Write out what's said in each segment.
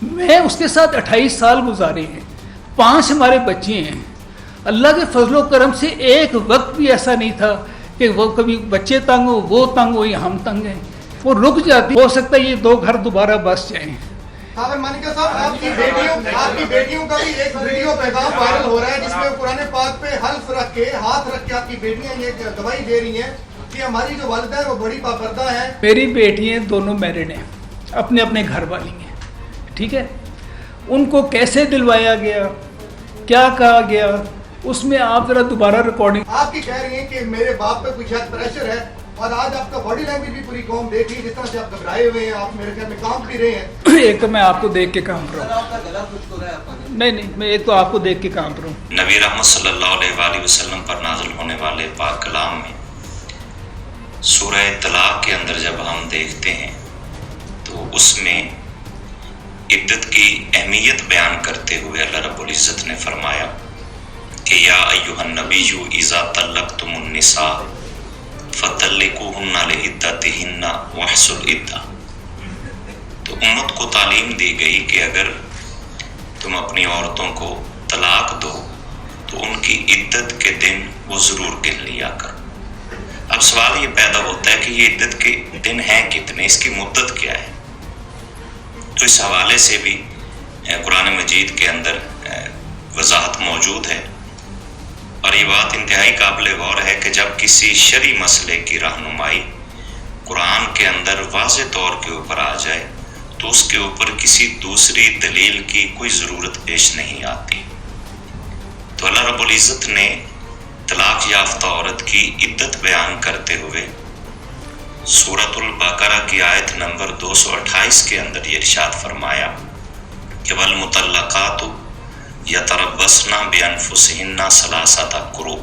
میں اس کے ساتھ 28 سال گزارے ہیں، 5 ہمارے بچے ہیں. اللہ کے فضل و کرم سے ایک وقت بھی ایسا نہیں تھا کہ وہ کبھی بچے تنگ ہو، وہ تنگ ہو یا ہم تنگ ہیں. وہ رک جاتی. ہو سکتا ہے یہ 2 گھر دوبارہ بس جائیں. مانیکا صاحب، آپ کی بیٹیوں کا بھی ایک ویڈیو پیغام وائرل ہو رہا ہے جس میں قرآن پاک پہ حلف رکھ کے، ہاتھ رکھ کے آپ کی بیٹیاں یہ گواہی دے رہی ہیں کہ ہماری جو والدہ ہے وہ بڑی پابردہ ہے. میری بیٹیاں دونوں میرڈ ہیں، اپنے اپنے گھر والی ہیں، ٹھیک ہے. ان کو کیسے دلوایا گیا، کیا کہا گیا، اس میں آپ ذرا دوبارہ ریکارڈنگ. آپ کی کہہ رہی ہیں کہ میرے باپ پہ کوئی شاید پریشر ہے، اور آج آپ کا باڈی لینگویج بھی پوری قوم دیکھ لی، جس طرح سے آپ گھبرائے ہوئے ہیں، آپ میرے گھر میں کام بھی رہے ہیں. ایک تو میں آپ کو دیکھ کے کام کروں، نہیں میں ایک تو آپ کو دیکھ کے کام کروں. نبی رحمت صلی اللہ علیہ وآلہ وسلم پر نازل ہونے والے پاک کلام میں سورہ طلاق کے اندر جب ہم دیکھتے ہیں تو اس میں عدت کی اہمیت بیان کرتے ہوئے اللہ رب العزت نے فرمایا کہ یا ایھا النبی اذا طلقتم النساء فطلقوہن لعدتہن واحصوا العدہ. تو امت کو تعلیم دی گئی کہ اگر تم اپنی عورتوں کو طلاق دو تو ان کی عدت کے دن وہ ضرور گن لیا کرو. اب سوال یہ پیدا ہوتا ہے کہ یہ عدت کے دن ہیں کتنے، اس کی مدت کیا ہے؟ تو اس حوالے سے بھی قرآن مجید کے اندر وضاحت موجود ہے، اور یہ بات انتہائی قابل غور ہے کہ جب کسی شرعی مسئلے کی رہنمائی قرآن کے اندر واضح طور کے اوپر آ جائے تو اس کے اوپر کسی دوسری دلیل کی کوئی ضرورت پیش نہیں آتی. تو اللہ رب العزت نے طلاق یافتہ عورت کی عدت بیان کرتے ہوئے سورۃ البقرہ کی آیت نمبر 228 کے اندر یہ ارشاد فرمایا کہ والمطلقات یتربصن بانفسہن ثلاثۃ قروء،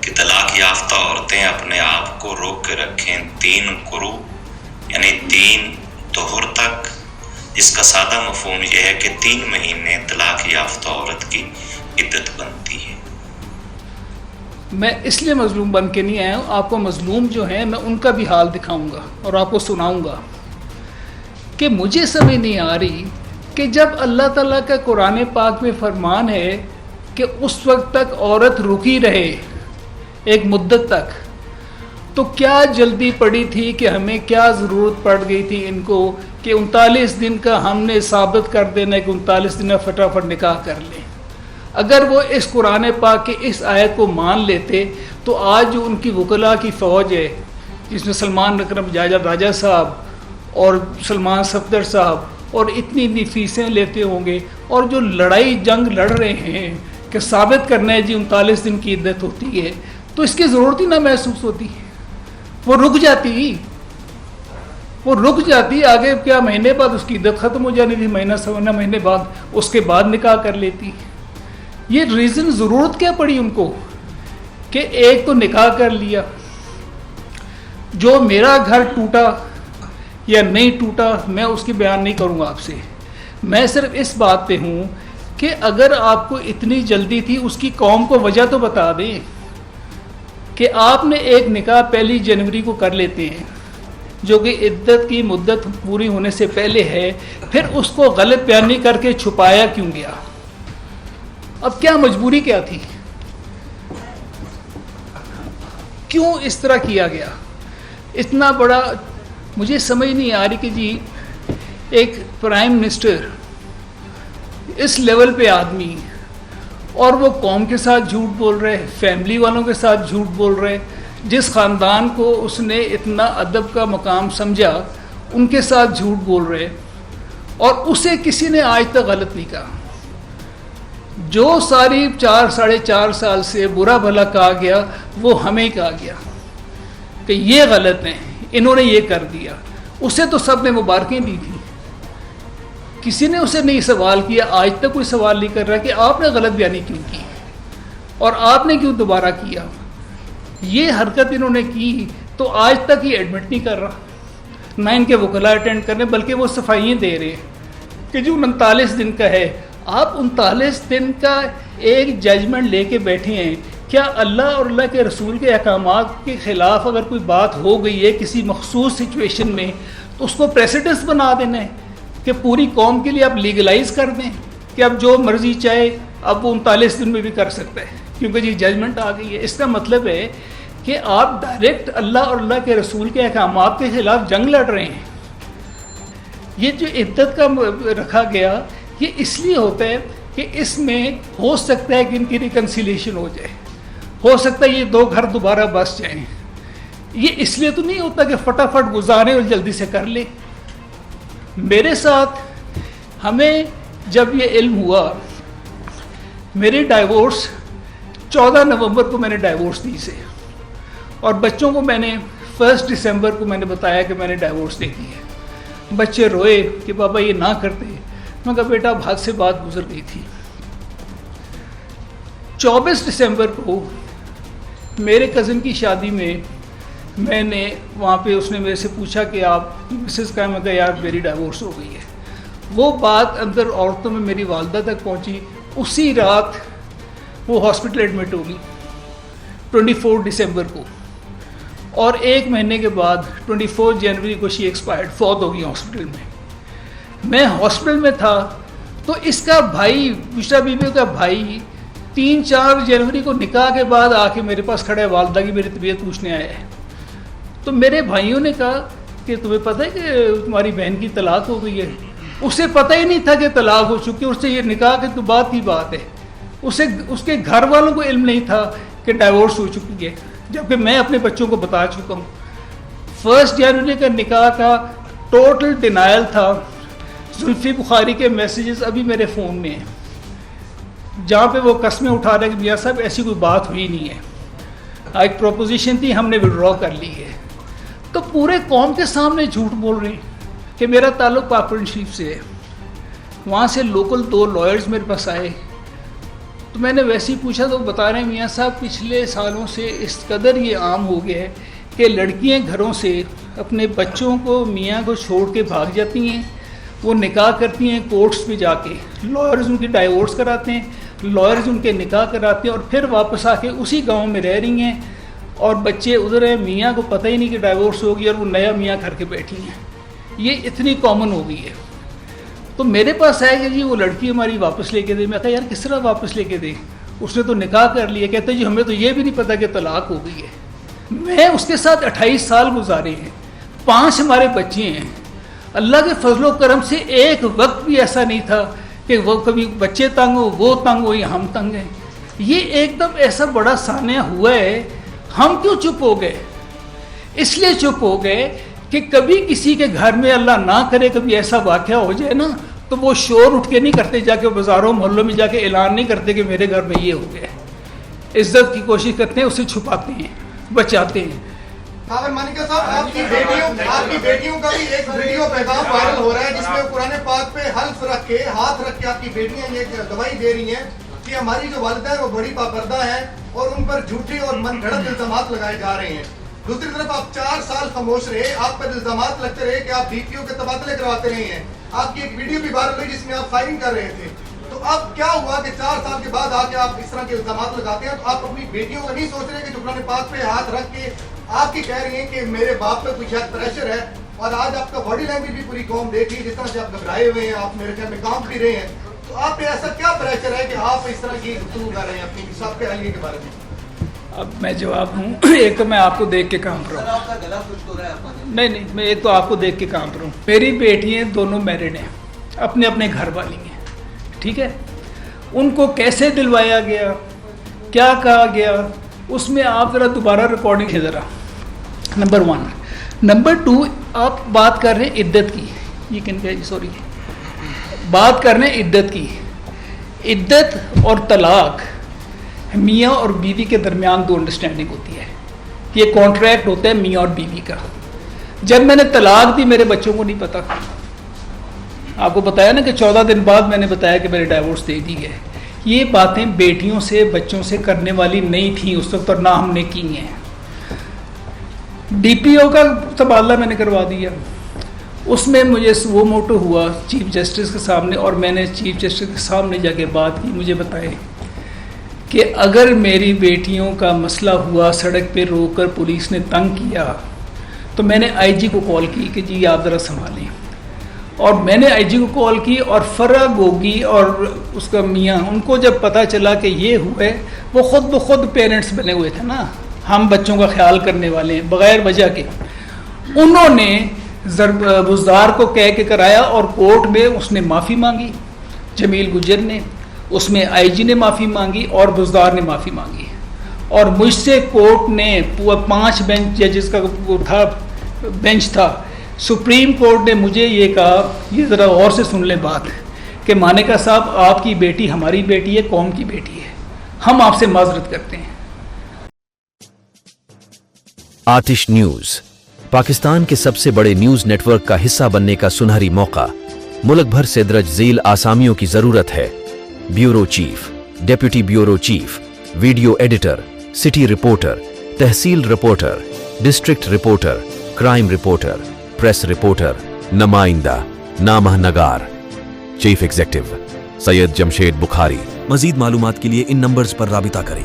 کہ طلاق یافتہ عورتیں اپنے آپ کو روک کے رکھیں 3 قروء یعنی 3 طہر تک. جس کا سادہ مفہوم یہ ہے کہ 3 مہینے طلاق یافتہ عورت کی عدت بنتی ہے. میں اس لیے مظلوم بن کے نہیں آیا ہوں، آپ کو مظلوم جو ہیں میں ان کا بھی حال دکھاؤں گا اور آپ کو سناؤں گا کہ مجھے سمجھ نہیں آ رہی کہ جب اللہ تعالیٰ کا قرآن پاک میں فرمان ہے کہ اس وقت تک عورت رکی رہے ایک مدت تک، تو کیا جلدی پڑی تھی کہ ہمیں کیا ضرورت پڑ گئی تھی ان کو کہ 39 دن کا ہم نے ثابت کر دینا ہے کہ 39 دن میں فٹافٹ نکاح کر لیں. اگر وہ اس قرآن پاک کی اس آیت کو مان لیتے تو آج جو ان کی وکلاء کی فوج ہے جس میں سلمان اکرم راجہ صاحب اور سلمان صفدر صاحب اور اتنی فیسیں لیتے ہوں گے، اور جو لڑائی جنگ لڑ رہے ہیں کہ ثابت کرنا ہے جی 39 دن کی عدت ہوتی ہے، تو اس کی ضرورت ہی نہ محسوس ہوتی. وہ رک جاتی آگے کیا مہینے بعد اس کی عدت ختم ہو جانی تھی، مہینہ سونا مہینے بعد اس کے بعد نکاح کر لیتی. یہ ریزن ضرورت کیا پڑی ان کو کہ ایک تو نکاح کر لیا. جو میرا گھر ٹوٹا یا نہیں ٹوٹا میں اس کی بیان نہیں کروں گا آپ سے. میں صرف اس بات پہ ہوں کہ اگر آپ کو اتنی جلدی تھی اس کی قوم کو وجہ تو بتا دیں کہ آپ نے ایک نکاح 1 جنوری کو کر لیتے ہیں جو کہ عدت کی مدت پوری ہونے سے پہلے ہے، پھر اس کو غلط بیانی کر کے چھپایا کیوں گیا؟ اب کیا مجبوری کیا تھی؟ کیوں اس طرح کیا گیا؟ اتنا بڑا مجھے سمجھ نہیں آ رہی کہ جی ایک پرائم منسٹر اس لیول پہ آدمی، اور وہ قوم کے ساتھ جھوٹ بول رہے، فیملی والوں کے ساتھ جھوٹ بول رہے، جس خاندان کو اس نے اتنا ادب کا مقام سمجھا ان کے ساتھ جھوٹ بول رہے، اور اسے کسی نے آج تک غلط نہیں کہا. جو ساری 4.5 سال سے برا بھلا کہا گیا وہ ہمیں کہا گیا کہ یہ غلط ہیں، انہوں نے یہ کر دیا. اسے تو سب نے مبارکیں دی تھی، کسی نے اسے نہیں سوال کیا. آج تک کوئی سوال نہیں کر رہا کہ آپ نے غلط بیانی کیوں کی اور آپ نے کیوں دوبارہ کیا. یہ حرکت انہوں نے کی تو آج تک یہ ایڈمٹ نہیں کر رہا، نہ ان کے وکلاء اٹینڈ کر رہے، بلکہ وہ صفائیاں دے رہے ہیں کہ جو 39 دن کا ہے. آپ 39 دن کا ایک ججمنٹ لے کے بیٹھے ہیں. کیا اللہ اور اللہ کے رسول کے احکامات کے خلاف اگر کوئی بات ہو گئی ہے کسی مخصوص سچویشن میں تو اس کو پریسیڈنس بنا دینا ہے کہ پوری قوم کے لیے آپ لیگلائز کر دیں کہ اب جو مرضی چاہے اب وہ 39 دن میں بھی کر سکتا ہے کیونکہ جی ججمنٹ آ گئی ہے. اس کا مطلب ہے کہ آپ ڈائریکٹ اللہ اور اللہ کے رسول کے احکامات کے خلاف جنگ لڑ رہے ہیں. یہ جو عدت کا رکھا گیا یہ اس لیے ہوتا ہے کہ اس میں ہو سکتا ہے کہ ان کی ریکنسیلیشن ہو جائے, ہو سکتا ہے یہ 2 گھر دوبارہ بس جائیں. یہ اس لیے تو نہیں ہوتا کہ فٹافٹ گزاریں اور جلدی سے کر لیں. میرے ساتھ ہمیں جب یہ علم ہوا, میرے ڈائیورس 14 نومبر کو میں نے ڈائیورس دی سے, اور بچوں کو میں نے 1 دسمبر کو میں نے بتایا کہ میں نے ڈائیورس دے دی ہے. بچے روئے کہ بابا یہ نہ کرتے. میں کہا بیٹا اب حد سے بات گزر گئی تھی. 24 دسمبر کو میرے کزن کی شادی میں نے وہاں پہ اس نے میرے سے پوچھا کہ آپ مسز کا, میں کہا یار میری ڈائیورس ہو گئی ہے. وہ بات اندر عورتوں میں میری والدہ تک پہنچی. اسی رات وہ ہاسپٹل ایڈمٹ ہوگی 24 دسمبر کو, اور 1 مہینے کے بعد 24 جنوری کو شی ایکسپائرڈ, فوت ہو گئی ہاسپٹل میں. میں ہاسپٹل میں تھا تو اس کا بھائی, بشرا بی بی کا بھائی 3-4 جنوری کو نکاح کے بعد آ کے میرے پاس کھڑا ہے, والدہ کی میری طبیعت پوچھنے آیا ہے. تو میرے بھائیوں نے کہا کہ تمہیں پتہ ہے کہ تمہاری بہن کی طلاق ہو گئی ہے. اسے پتہ ہی نہیں تھا کہ طلاق ہو چکی, اس سے یہ نکاح کے تو بعد کی بات ہے. اس کے گھر والوں کو علم نہیں تھا کہ ڈائیورس ہو چکی ہے, جبکہ میں اپنے بچوں کو بتا چکا ہوں. 1 جنوری کا نکاح کا ٹوٹل ڈینائل تھا. زلفی بخاری کے میسیجز ابھی میرے فون میں ہیں جہاں پہ وہ قسمیں اٹھا رہے ہیں کہ میاں صاحب ایسی کوئی بات ہوئی نہیں ہے, ایک پروپوزیشن تھی ہم نے وڈرا کر لی ہے. تو پورے قوم کے سامنے جھوٹ بول رہے ہیں کہ میرا تعلق پاکپورن شریف سے ہے. وہاں سے لوکل 2 لائرز میرے پاس آئے تو میں نے ویسے ہی پوچھا تو بتا رہے ہیں میاں صاحب پچھلے سالوں سے اس قدر یہ عام ہو گیا ہے کہ لڑکیاں گھروں سے اپنے بچوں کو میاں کو چھوڑ کے بھاگ جاتی ہیں, وہ نکاح کرتی ہیں کورٹس پہ جا کے, لائرز ان کی ڈائیورس کراتے ہیں, لائرز ان کے نکاح کراتے ہیں اور پھر واپس آ کے اسی گاؤں میں رہ رہی ہیں, اور بچے ادھر ہیں, میاں کو پتہ ہی نہیں کہ ڈائیورس ہو گئی اور وہ نیا میاں کر کے بیٹھی ہیں. یہ اتنی کامن ہو گئی ہے. تو میرے پاس آئے کہ جی وہ لڑکی ہماری واپس لے کے دے. میں کہا یار کس طرح واپس لے کے دے, اس نے تو نکاح کر لیا. کہتے جی ہمیں تو یہ بھی نہیں پتہ کہ طلاق ہو گئی ہے. میں اس کے ساتھ 28 سال گزارے ہیں, 5 ہمارے بچے ہیں. اللہ کے فضل و کرم سے ایک وقت بھی ایسا نہیں تھا کہ وہ کبھی بچے تنگ ہو, وہ تنگ ہو یا ہم تنگ ہیں. یہ ایک دم ایسا بڑا سانحہ ہوا ہے. ہم کیوں چپ ہو گئے؟ اس لیے چپ ہو گئے کہ کبھی کسی کے گھر میں اللہ نہ کرے کبھی ایسا واقعہ ہو جائے نا تو وہ شور اٹھ کے نہیں کرتے, جا کے بازاروں محلوں میں جا کے اعلان نہیں کرتے کہ میرے گھر میں یہ ہو گیا. عزت کی کوشش کرتے ہیں, اسے چھپاتے ہیں, بچاتے ہیں. خاور مانیکا صاحب آپ کی بیٹیوں کا بھی ایک ویڈیو پیغام وائرل ہو رہا ہے جس میں قرآن پاک پہ حلف رکھ کے, ہاتھ رکھ کے آپ کی بیٹیاں یہ گواہی دے رہی ہیں کہ ہماری جو والدہ ہے وہ بڑی پابردہ ہے اور ان پر جھوٹی اور من گھڑت الزامات لگائے جا رہے ہیں. دوسری طرف آپ 4 سال خاموش رہے, آپ پر الزامات لگتے رہے کہ آپ ڈی پی او کے تبادلے کرواتے رہے ہیں. آپ کی ایک ویڈیو بھی وائرل ہوئی جس میں آپ فائرنگ کر رہے تھے. تو اب کیا ہوا کہ 4 سال کے بعد آ کے آپ اس طرح کے الزامات لگاتے ہیں؟ تو آپ اپنی بیٹیوں کا نہیں سوچ رہے کہ جو قرآن پاک پہ ہاتھ رکھ کے آپ کی کہہ رہی ہیں کہ میرے باپ پہ کوئی شاید پریشر ہے, اور آج آپ کا باڈی لینگویج بھی پوری قوم دیکھ لی جس طرح سے آپ گھبرائے ہوئے ہیں, آپ میرے خیال میں کام بھی رہے ہیں. تو آپ پہ ایسا کیا پریشر ہے کہ آپ اس طرح کی گفتگو کر رہے ہیں اپنی حساب کے حلیے کے بارے میں؟ اب میں جواب دوں. ایک تو میں آپ کو دیکھ کے کام کروں, نہیں میں ایک تو آپ کو دیکھ کے کام کروں. میری بیٹیاں دونوں میرڈ ہیں, اپنے اپنے گھر والی ہیں, ٹھیک ہے. ان کو کیسے دلوایا گیا, کیا کہا گیا, اس میں آپ ذرا دوبارہ ریکارڈنگ ہے ذرا. نمبر 1. نمبر 2, آپ بات کر رہے ہیں عدت کی, یہ کن کا سوری بات کر رہے ہیں عدت کی. عدت اور طلاق میاں اور بیوی کے درمیان 2 انڈرسٹینڈنگ ہوتی ہے. یہ کانٹریکٹ ہوتا ہے میاں اور بیوی کا. جب میں نے طلاق دی میرے بچوں کو نہیں پتا. آپ کو بتایا نا کہ 14 دن بعد میں نے بتایا کہ میں نے ڈائیورس دے دی ہے. یہ باتیں بیٹیوں سے بچوں سے کرنے والی نہیں تھیں اس وقت, اور نہ ہم نے کی ہیں. ڈی پی او کا تبادلہ میں نے کروا دیا. اس میں مجھے وہ موٹو ہوا چیف جسٹس کے سامنے, اور میں نے چیف جسٹس کے سامنے جا کے بات کی. مجھے بتائے کہ اگر میری بیٹیوں کا مسئلہ ہوا, سڑک پہ روک کر پولیس نے تنگ کیا, تو میں نے آئی جی کو کال کی کہ جی آپ ذرا سنبھالیں. اور میں نے آئی جی کو کال کی, اور فرا گوگی اور اس کا میاں, ان کو جب پتہ چلا کہ یہ ہوئے, وہ خود بخود پیرنٹس بنے ہوئے تھے نا, ہم بچوں کا خیال کرنے والے ہیں بغیر وجہ کے, انہوں نے بزدار کو کہہ کے کرایا, اور کورٹ میں اس نے معافی مانگی, جمیل گجر نے, اس میں آئی جی نے معافی مانگی اور بزدار نے معافی مانگی. اور مجھ سے کورٹ نے 5 بینچ ججز کا تھا, بینچ تھا, سپریم کورٹ نے مجھے یہ کہا, یہ ذرا غور سے سن لیں بات, کہ مانیکا صاحب آپ کی بیٹی ہماری بیٹی ہے, قوم کی بیٹی ہے, ہم آپ سے معذرت کرتے ہیں. آتش نیوز پاکستان کے سب سے بڑے نیوز نیٹ ورک کا حصہ بننے کا سنہری موقع. ملک بھر سے درج ذیل آسامیوں کی ضرورت ہے. Bureau chief, deputy bureau chief, video editor, city reporter, tehsil reporter, district reporter, crime reporter, press reporter, نمائندہ, نامہ نگار. Chief executive Syed Jamshed Bukhari. مزید معلومات کے لیے ان نمبرز پر رابطہ کریں.